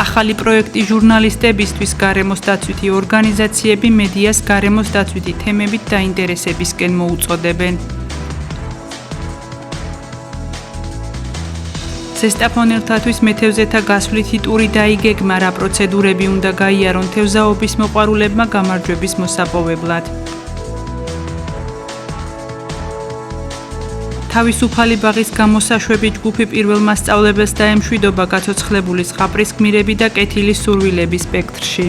ახალი პროექტი ჟურნალისტებისთვის გარემოს დაცვითი ორგანიზაციები მედიას გარემოს დაცვითი თემებით დაინტერესებისკენ მოუწოდებენ. ზესტაფონელთათვის მეთევზეთა გასვლითი ტური დაიგეგმა, რა პროცედურები უნდა გაიარონ თევზაობის მოყვარულებმა გამარჯვების მოსაპოვებლად. თავისუფალი ბაღის გამოსაშვები ჯგუფი პირველ მასწავლებელს დაემშვიდობა გაცოცხლებული ზღაპრის გმირები და კეთილის სურვილების სპექტრში.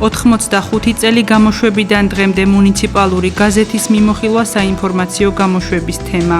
85 წელი გამოშვებიდან დღემდე მუნიციპალური გაზეთის მიმოხილვა საინფორმაციო გამოშვების თემა.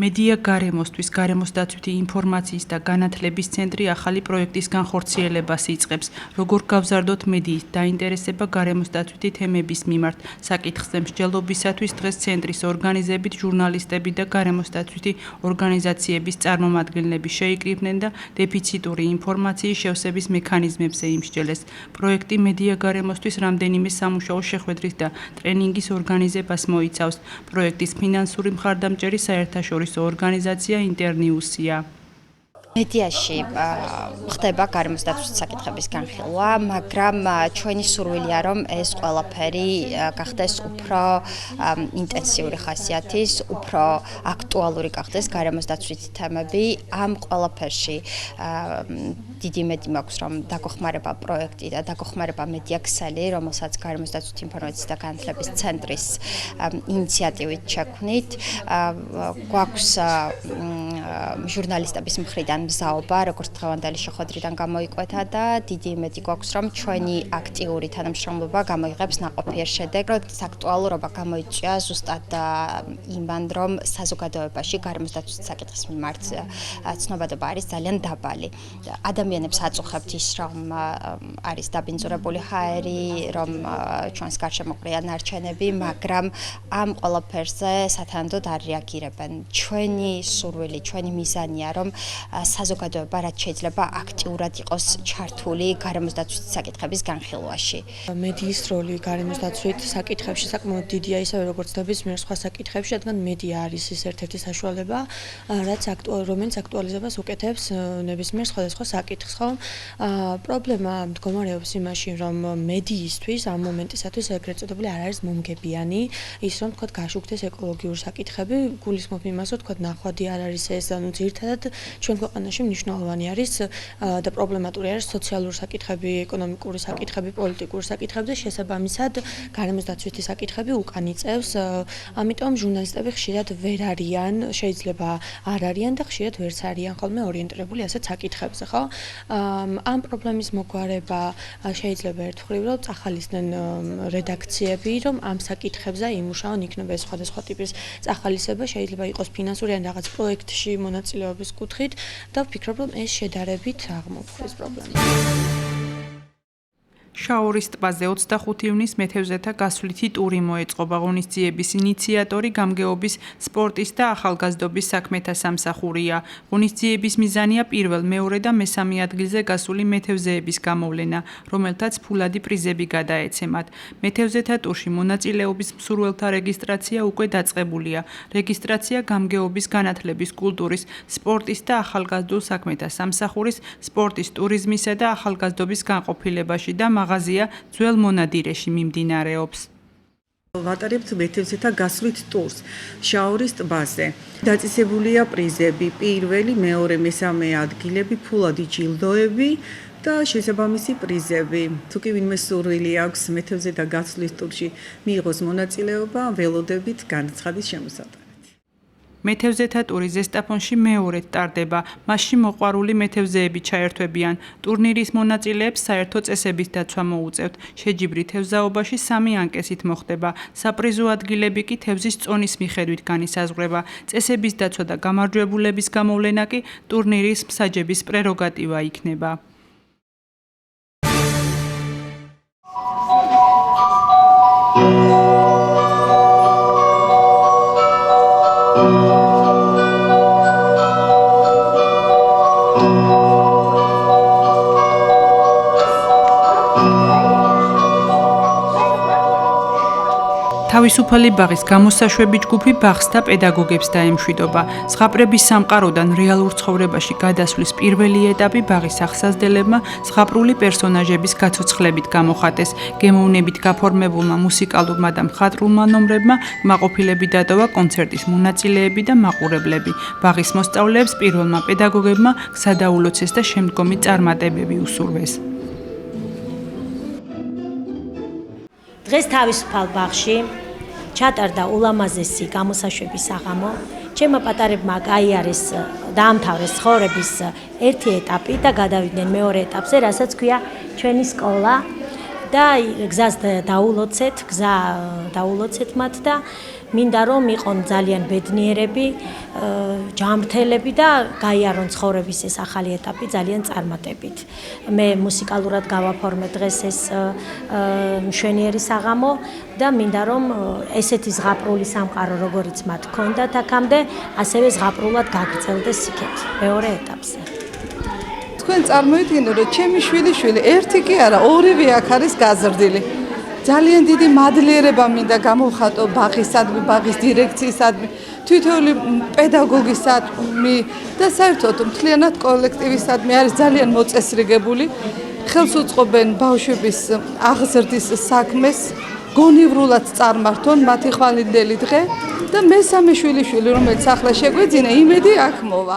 მედია გარემოსთვის გარემოს დაცვითი ინფორმაციის და განათლების ცენტრი ახალი პროექტის განხორციელებას იწყებს. როგორ გავზარდოთ მედიის დაინტერესება გარემოს დაცვითი თემების მიმართ. საკითხზე მსჯელობისათვის დღეს ცენტრის ორგანიზებით ჟურნალისტები და გარემოს დაცვითი ორგანიზაციების წარმომადგენლები შეიკრიბნენ და დეფიციტური ინფორმაციის შევსების მექანიზმებზე იმსჯელეს. პროექტი მედია გარემოსთვის რამდენიმე სამუშაო შეხვედრის და ტრენინგის ორგანიზებას მოიცავს. პროექტის ფინანსური მხარდამჭერი საერთაშორისო ორგანიზაცია ინტერნიუსია. მედიაში ხდება გარემოს დაცვის საკითხების განხილვა, მაგრამ ჩვენი სურვილია, რომ ეს ყველაფერი გახდეს უფრო ინტენსიური ხასიათის, უფრო აქტუალური გახდეს გარემოს დაცვის თემები. ამ ყველაფერში დიდი იმედი მაქვს, რომ დაგეხმარება პროექტი და დაგეხმარება მედია ქსელი, რომელსაც გარემოს დაცვის ინფორმაციის და განათლების ცენტრის ინიციატივით შექმნით. გვაქვს ჟურნალისტების მხრიდან მზაობა, როგორც დღევანდელი შეხვედრიდან გამოიკვეთა და დიდი იმედი გვაქვს, რომ ჩვენი აქტიური თანამშრომლობა გამოიღებს ნაყოფიერ შედეგს. პროექტის აქტუალურობა გამოიწვია ზუსტად იმან, რომ საზოგადოებაში გარემოს დაცვის საკითხის მიმართ ცნობადობა არის ძალიან დაბალი. ადამიანებს აწუხებთ ის, რომ არის დაბინძურებული ჰაერი, რომ ჩვენს გარშემო ყრია ნარჩენები, მაგრამ ამ ყველაფერზე სათანადოდ არ რეაგირებენ. ჩვენი სურვილი, ჩვენი მიზანია, რომ საზოგადოება რაც შეიძლება აქტიურად იყოს ჩართული გარემოს დაცვის საკითხების განხილვაში. მედიის როლი გარემოს დაცვის საკითხებში საკმაოდ დიდია, ისევე როგორც ნებისმიერ სხვა საკითხებში, რადგან მედია არის ის ერთ-ერთი საშუალება, რომელიც აქტუალიზებას უკეთებს ნებისმიერ სხვადასხვა საკითხს, ხო? პრობლემა მდგომარეობს იმაში, რომ მედიისთვის ამ მომენტისათვის ეგრეთ წოდებული არ არის მომგებიანი, ის რომ თქვა გაშუქდეს ეკოლოგიური საკითხები, გულისხმობ იმას, რომ თქვა ნახვადი არ არის ეს, ანუ ძირითადად ჩვენ ქვეყანაში მნიშვნელოვანი არის და პრობლემატური არის სოციალური საკითხები, ეკონომიკური საკითხები, პოლიტიკური საკითხები და შესაბამისად გარემოს დაცვითი საკითხები უკან იწევს. ამიტომ ჟურნალისტები ხშირად ვერ არიან, შეიძლება არ არიან და ხშირად ვერც არიან ხოლმე ორიენტირებული ასეთ საკითხებზე, ხო? ამ პრობლემის მოგვარება შეიძლება ერთხელ რომ წახალისდნენ რედაქციები, რომ ამ საკითხებზე იმუშაონ, იქნება სხვადასხვა ტიპის წახალისება, შეიძლება იყოს ფინანსური ან რაღაც პროექტში მონაწილეობის კუთხით და ვფიქრობ, რომ ეს შედარებით აღმოფხვის პრობლემა. შაორის ტბაზე 25 ივნის მეთევზეთა გასვლითი ტური მოეწყობა. ღონისძიების ინიციატორი გამგეობის, სპორტის და ახალგაზრდობის საქმეთა სამსახურია. ღონისძიების მიზანია პირველ, მეორე და მესამე ადგილზე გასული მეთევზეების გამოვლენა, რომელთაც ფულადი პრიზები გადაეცემათ. მეთევზეთა ტურში მონაწილეობის მსურველთა რეგისტრაცია უკვე დაწყებულია. რეგისტრაცია გამგეობის, განათლების, კულტურის, სპორტის და ახალგაზრდულ საქმეთა სამსახურის, სპორტის, ტურიზმისა და ახალგაზრდობის განყოფილებაში და მაღაზია ძველ მონადირეში მიმდინარეობს. ვატარებთ მეთევზეთა გასვლით ტურს შაორის ტბაზე. დაწესებულია პრიზები, პირველი, მეორე, მესამე ადგილები, ფულადი ჯილდოები და შესაბამისი პრიზები. თუ კი ვინმე სურვილი აქვს მეთევზეთა გასვლის ტურში მიიღოს მონაწილეობა, ველოდებით განაცხადის შემოსატანად. მეთევზეთა ტური ზესტაფონში მეორედ ტარდება. მასში მოყვარული მეთევზეები ჩაერთვებიან. ტურნირის მონაწილეებს საერთო წესების დაცვა მოუწევთ. შეჯიბრი თევზაობაში 3 ანკესით მოხდება. საპრიზო ადგილები კი თევზის წონის მიხედვით განისაზღვრება. წესების დაცვა და გამარჯვებულების გამოვლენა კი ტურნირის მსაჯების პრეროგატივა იქნება. თავისუფალი ბაღის გამოსაშვები ჯგუფი ბაღს და პედაგოგებს დაემშვიდობა. ზღაპრების სამყაროდან რეალურ ცხოვრებაში გადასვლის პირველი ეტაპი ბაღის აღსაზრდელებმა ზღაპრული პერსონაჟების გაცოცხლებით გამოხატეს. გემოვნებით გაფორმებულმა მუსიკალურმა და მხატვრულმა ნომრებმა კმაყოფილები დატოვა კონცერტის მონაწილეები და მაყურებლები. ბაღის მოსწავლეებს პირველმა პედაგოგებმა გზადაულოცეს და შემდგომი წარმატებები უსურვეს. დღეს თავისუფალ ბაღში ჩატარდა ულამაზესი გამოსაშვების საღამო. ჩემმა პატარებმა გაიარეს დაამთავრეს ცხოვრების ერთი ეტაპი და გადავიდნენ მეორე ეტაპზე, რასაც ქვია ჩვენი სკოლა და გზას დაულოცეთ მათ და მინდა რომ იყონ ძალიან ბედნიერები, ჯანმრთელები და გაიარონ ცხოვრების ეს ახალი ეტაპი ძალიან წარმატებით. მე მუსიკალურად გავაფორმე დღეს ეს მშვენიერი საღამო და მინდა რომ ესეთი ზღაპრული სამყარო როგორიც მათ ჰქონდათ აქამდე, ასევე ზღაპრულად გაგრძელდეს იქეთ მეორე ეტაპზე. თქვენ წარმოიდგინეთ რომ ჩემი შვილი ერთი კი არა, ორივე აქ არის გაზრდილი. ძალიან დიდი მადლიერება მინდა გამოვხატო ბაღისადმი, ბაღის დირექციისადმი, თითოეული პედაგოგისადმი და საერთოდ მთლიანად კოლექტივისადმი არის ძალიან მოწესრიგებული. ხელს უწყობენ ბავშვების აღზრდის საქმეს, გონივრულად წარმართონ მათი ხვალინდელი დღე და მესამე შვილი, რომელიც ახლა შეგვეძინა, იმედი აქ მოვა.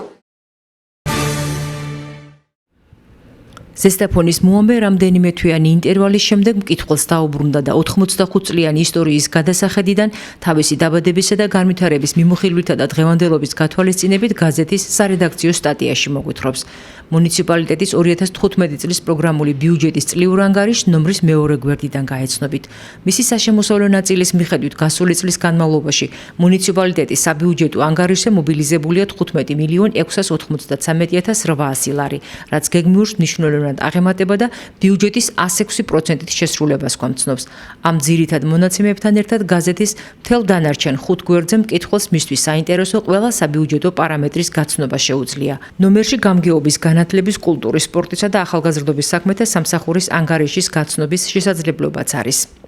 ზესტაფონის მოამბე რამდენიმე თვიანი ინტერვალის შემდეგ მკითხველს დაუბრუნდა და 85 წლიანი ისტორიის გადასახედიდან თავისი დაბადებისა და განვითარების მიმოხილვითა და დღევანდელობის გათვალისწინებით გაზეთის სარედაქციო სტატიაში მოგვითხრობს. მუნიციპალიტეტის 2015 წლის პროგრამული ბიუჯეტის წლიურ ანგარიშს ნომრის მეორე გვერდიდან გაეცნობით. მისი საშემოსავლო ნაწილის მიხედვით გასული წლის განმავლობაში მუნიციპალიტეტის საბიუჯეტო ანგარიშზე მობილიზებულია 15.693.800 ლარი, რაც გეგმიურს მნიშვნელოვნად აღემატება და ბიუჯეტის 106%-ით შესრულებას გვამცნობს. ამ ძირითად მონაცემებთან ერთად გაზეთის მთელ დანარჩენ 5 გვერდზე მკითხველს მისთვის საინტერესო ყველა საბიუჯეტო პარამეტრის გაცნობა შეუძლია. ნომერში გამგეობის განათლების, კულტურის, სპორტისა და ახალგაზრდობის საქმეთა სამსახურის ანგარიშის გაცნობის შესაძლებლობაც არის.